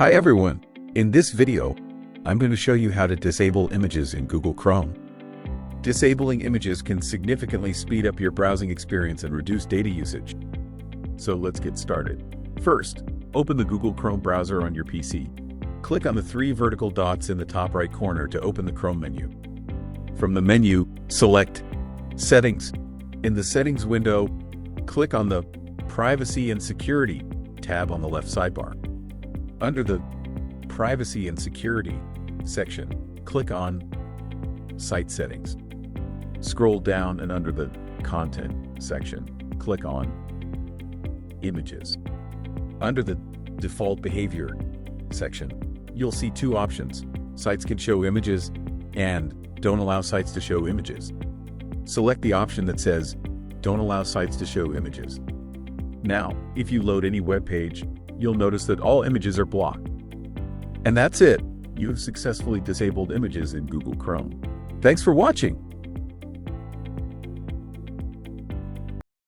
Hi everyone! In this video, I'm going to show you how to disable images in Google Chrome. Disabling images can significantly speed up your browsing experience and reduce data usage. So let's get started. First, open the Google Chrome browser on your PC. Click on the three vertical dots in the top right corner to open the Chrome menu. From the menu, select Settings. In the Settings window, click on the Privacy and Security tab on the left sidebar. Under the Privacy and Security section, click on Site Settings. Scroll down and under the Content section, click on Images. Under the Default Behavior section, you'll see two options. Sites can show images and don't allow sites to show images. Select the option that says Don't allow sites to show images. Now, if you load any web page, you'll notice that all images are blocked. And that's it. You have successfully disabled images in Google Chrome. Thanks for watching.